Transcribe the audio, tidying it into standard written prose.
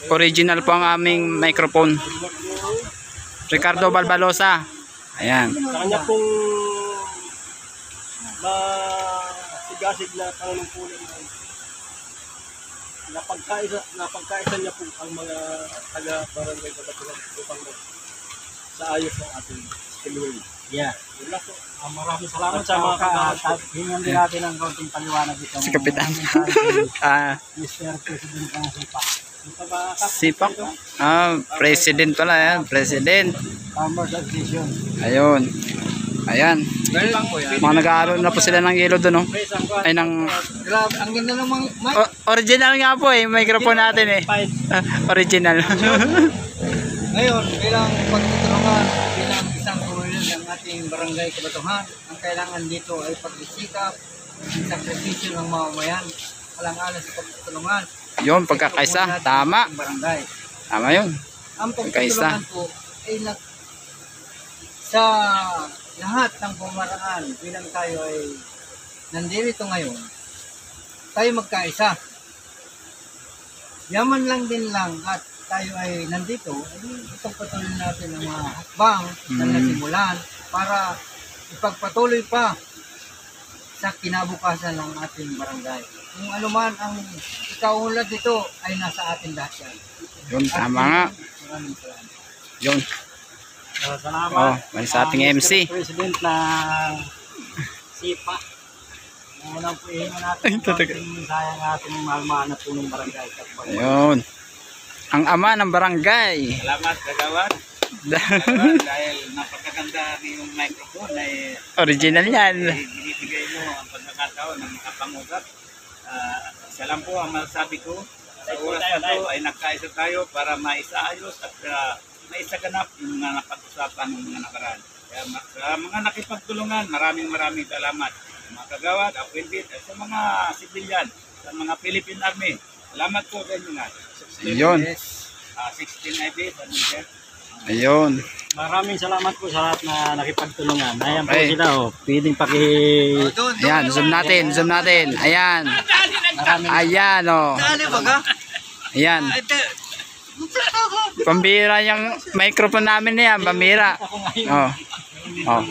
Original po ang aming microphone. Ricardo Balbalosa. Ayan. Sa kanya pong masigasig na panunungkulan napagkaisa niya po ang mga taga-barangay Kabaturan upang sa ayos ng ating spillway. Yeah. Maraming salamat sa mga kagawad. Hingan din natin ang kaunting paliwanag dito. Si Kapitan. Mr. President ng Sipak. Sipak? President pala yan. President. Farmers Association. Ayun. Ayan. Mga nag-aaral na po sila ng yelo doon, no? Ay, ng... Ang ganda ng mga mic. Original nga po eh. Microphone natin eh. Original. Ngayon, bilang pagtutulungan, bilang isang komunidad ng ating barangay Kabatuhan, ang kailangan dito ay pagsisikap, sakripisyo ng mamamayan, alang-alang sa pagtutulungan. Yun, pagkakaisa. Tama. Tama yun. Ang pagtutulungan po ay sa lahat ng pumaraan bilang tayo ay nandito ngayon, tayo magkaisa. Yaman lang din lang at tayo ay nandito, ipagpatuloy natin ang mga hakbang na nasimulan para ipagpatuloy pa sa kinabukasan ng ating barangay. Kung anuman ang ikaunlad dito ay nasa ating lahat yan. Yun, tama nga. Maraming salamat. Yun. Salamat. May sa ating MC. President ng SIPA. Unang puhingan natin ang sayang ating mahal-mahal na punong barangay. Ayun. Ang ama ng barangay. Salamat kagawad. Dahil napakaganda yung microphone ay Original yan. binibigay mo ang pagkakataon ng makapangusap. Isa lang po ang masasabi ko. Sa oras na ito ay nagkaisa tayo para maisaayos at maisaganap yung mga napag-usapan ng mga nakaraan. Kaya sa mga nakipagtulungan, maraming salamat. Sa mga kagawad, appointed, at sa mga civilian, sa mga Philippine Army. Salamat po sa inyo nga. Ayun. 16 IB, Ayun. Maraming salamat po sa lahat na nakipagtulungan. Ayan po Okay. sila, oh. Pwedeng Ayan, zoom natin. Ayan. Ayan, oh. Ayan. Pambira yung microphone namin na yan, pambira. Oh. Oh.